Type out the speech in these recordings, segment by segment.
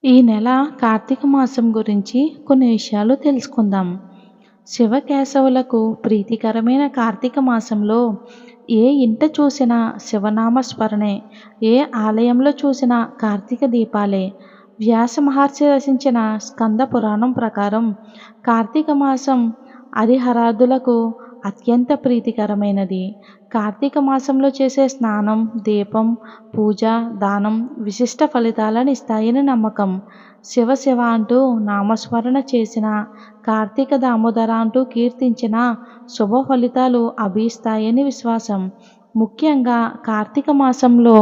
ఈ నెల కార్తీక మాసం గురించి కొన్ని విషయాలు తెలుసుకుందాం. శివకేశవులకు ప్రీతికరమైన కార్తీక మాసంలో ఏ ఇంట చూసినా శివనామ స్మరణే, ఏ ఆలయంలో చూసినా కార్తీక దీపాలే. వ్యాస మహర్షి రచించిన స్కంద పురాణం ప్రకారం కార్తీక మాసం హరిహరాదులకు అత్యంత ప్రీతికరమైనది. కార్తీక మాసంలో చేసే స్నానం, దీపం, పూజ, దానం విశిష్ట ఫలితాలను ఇస్తాయని నమ్మకం. శివ శివ అంటూ నామస్మరణ చేసిన, కార్తీక దామోదర అంటూ కీర్తించిన శుభ ఫలితాలు అభిస్తాయని విశ్వాసం. ముఖ్యంగా కార్తీక మాసంలో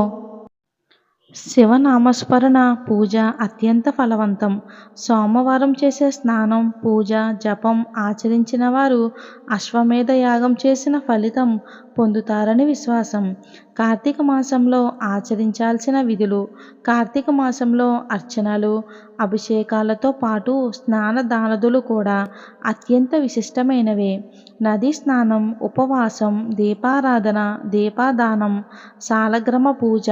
శివనామస్మరణ పూజ అత్యంత ఫలవంతం. సోమవారం చేసే స్నానం, పూజ, జపం ఆచరించిన వారు అశ్వమేధ యాగం చేసిన ఫలితం పొందుతారని విశ్వాసం. కార్తీక మాసంలో ఆచరించాల్సిన విధులు. కార్తీక మాసంలో అర్చనలు, అభిషేకాలతో పాటు స్నాన దానాదులు కూడా అత్యంత విశిష్టమైనవే. నదీ స్నానం, ఉపవాసం, దీపారాధన, దీపదానం, సాలగ్రామ పూజ,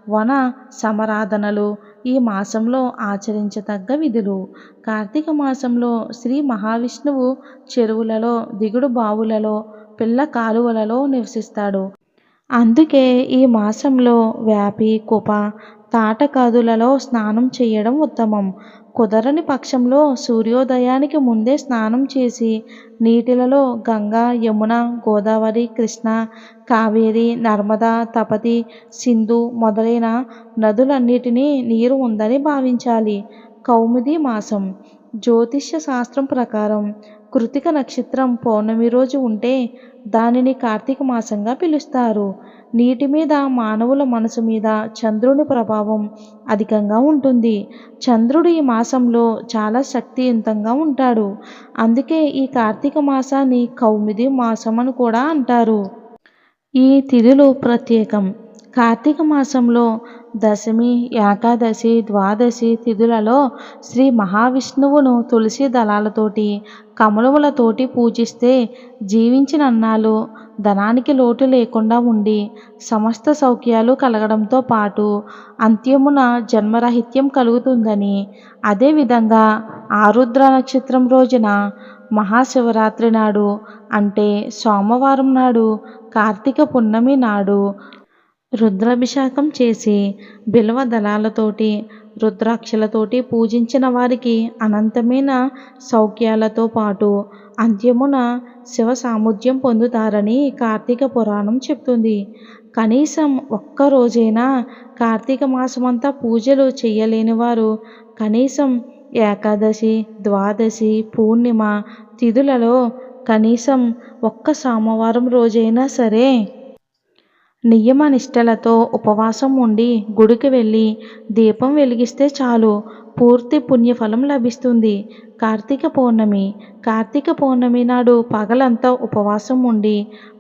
వన సమారాధనలు ఈ మాసంలో ఆచరించదగ్గ విధులు. కార్తీక మాసంలో శ్రీ మహావిష్ణువు చెరువులలో, దిగుడు బావులలో, పిల్ల కాలువలలో నివసిస్తాడు. అందుకే ఈ మాసంలో వ్యాపి, కుప, తాటకాదులలో స్నానం చేయడం ఉత్తమం. కుదరని పక్షంలో సూర్యోదయానికి ముందే స్నానం చేసి నీటిలలో గంగా, యమున, గోదావరి, కృష్ణ, కావేరి, నర్మదా, తపతి, సింధు మొదలైన నదులన్నిటినీ నీరు ఉందని భావించాలి. కౌముది మాసం. జ్యోతిష్య శాస్త్రం ప్రకారం కృతిక నక్షత్రం పౌర్ణమి రోజు ఉంటే దానిని కార్తీక మాసంగా పిలుస్తారు. నీటి మీద, మానవుల మనసు మీద చంద్రుని ప్రభావం అధికంగా ఉంటుంది. చంద్రుడు ఈ మాసంలో చాలా శక్తివంతంగా ఉంటాడు. అందుకే ఈ కార్తీక మాసాన్ని కౌముది మాసం అని కూడా అంటారు. ఈ తిథులు ప్రత్యేకం. కార్తీక మాసంలో దశమి, ఏకాదశి, ద్వాదశి తిథులలో శ్రీ మహావిష్ణువును తులసి దళాలతోటి, కమలములతోటి పూజిస్తే జీవించినన్నాళ్ళు ధనానికి లోటు లేకుండా ఉండి సమస్త సౌఖ్యాలు కలగడంతో పాటు అంత్యమున జన్మరాహిత్యం కలుగుతుందని, అదేవిధంగా ఆరుద్ర నక్షత్రం రోజున మహాశివరాత్రి నాడు అంటే సోమవారం నాడు, కార్తీక పున్నమి నాడు రుద్రాభిషేకం చేసి బిల్వ దళాలతోటి, రుద్రాక్షలతోటి పూజించిన వారికి అనంతమైన సౌఖ్యాలతో పాటు అంత్యమున శివ సాయుధ్యం పొందుతారని కార్తీక పురాణం చెప్తుంది. కనీసం ఒక్క రోజైనా కార్తీక మాసమంతా పూజలు చేయలేని వారు కనీసం ఏకాదశి, ద్వాదశి, పూర్ణిమ తిథులలో కనీసం ఒక్క సోమవారం రోజైనా సరే నియమ నిష్టలతో ఉపవాసం ఉండి గుడికి వెళ్ళి దీపం వెలిగిస్తే చాలు, పూర్తి పుణ్యఫలం లభిస్తుంది. కార్తీక పౌర్ణమి. కార్తీక పౌర్ణమి నాడు పగలంతా ఉపవాసం ఉండి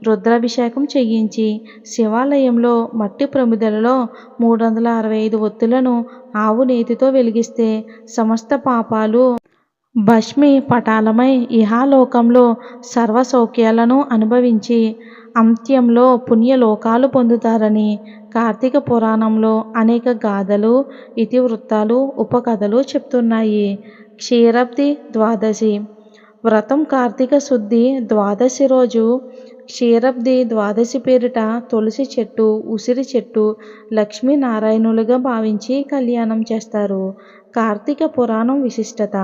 రుద్రాభిషేకం చేయించి శివాలయంలో మట్టి ప్రమిదలలో 365 ఒత్తులను ఆవు నేతితో వెలిగిస్తే సమస్త పాపాలు భస్మీ పటాలమై ఇహలోకంలో సర్వ సౌఖ్యాలను అనుభవించి అంత్యంలో పుణ్యలోకాలు పొందుతారని కార్తీక పురాణంలో అనేక గాథలు, ఇతివృత్తాలు, ఉపకథలు చెప్తున్నాయి. క్షీరాబ్ది ద్వాదశి వ్రతం. కార్తీక శుద్ధి ద్వాదశి రోజు క్షీరాబ్ది ద్వాదశి పేరిట తులసి చెట్టు, ఉసిరి చెట్టు లక్ష్మీనారాయణులుగా భావించి కళ్యాణం చేస్తారు. కార్తీక పురాణం విశిష్టత.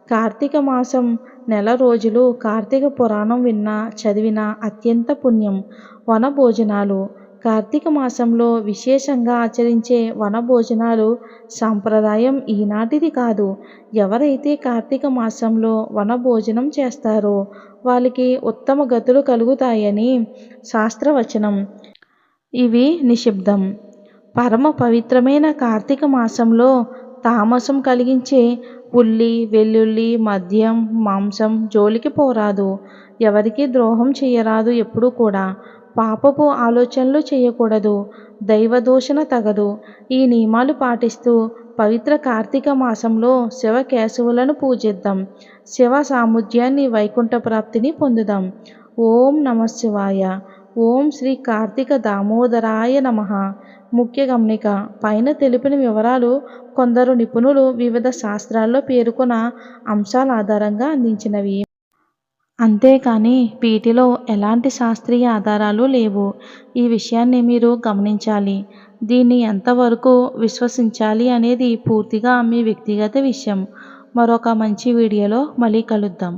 కార్తీక మాసం నెల రోజులు కార్తీక పురాణం విన్నా, చదివినా అత్యంత పుణ్యం. వనభోజనాలు. కార్తీక మాసంలో విశేషంగా ఆచరించే వనభోజనాలు సాంప్రదాయం ఈనాటిది కాదు. ఎవరైతే కార్తీక మాసంలో వనభోజనం చేస్తారో వాళ్ళకి ఉత్తమ గతులు కలుగుతాయని శాస్త్రవచనం. ఇవి నిషిద్ధం. పరమ పవిత్రమైన కార్తీక మాసంలో తామసం కలిగించే ఉల్లి, వెల్లుల్లి, మద్యం, మాంసం జోలికి పోరాదు. ఎవరికి ద్రోహం చేయరాదు. ఎప్పుడూ కూడా పాపపు ఆలోచనలు చేయకూడదు. దైవదూషణ తగదు. ఈ నియమాలు పాటిస్తూ పవిత్ర కార్తీక మాసంలో శివకేశవులను పూజిద్దాం. శివ సాయుధ్యాన్ని, వైకుంఠ ప్రాప్తిని పొందుదాం. ఓం నమః శివాయ. ఓం శ్రీ కార్తీక దామోదరాయ నమః. ముఖ్య గమనిక: పైన తెలిపిన వివరాలు కొందరు నిపుణులు వివిధ శాస్త్రాల్లో పేర్కొన్న అంశాల ఆధారంగా అందించినవి. అంతేకాని వీటిలో ఎలాంటి శాస్త్రీయ ఆధారాలు లేవు. ఈ విషయాన్ని మీరు గమనించాలి. దీన్ని ఎంతవరకు విశ్వసించాలి అనేది పూర్తిగా మీ వ్యక్తిగత విషయం. మరొక మంచి వీడియోలో మళ్ళీ కలుద్దాం.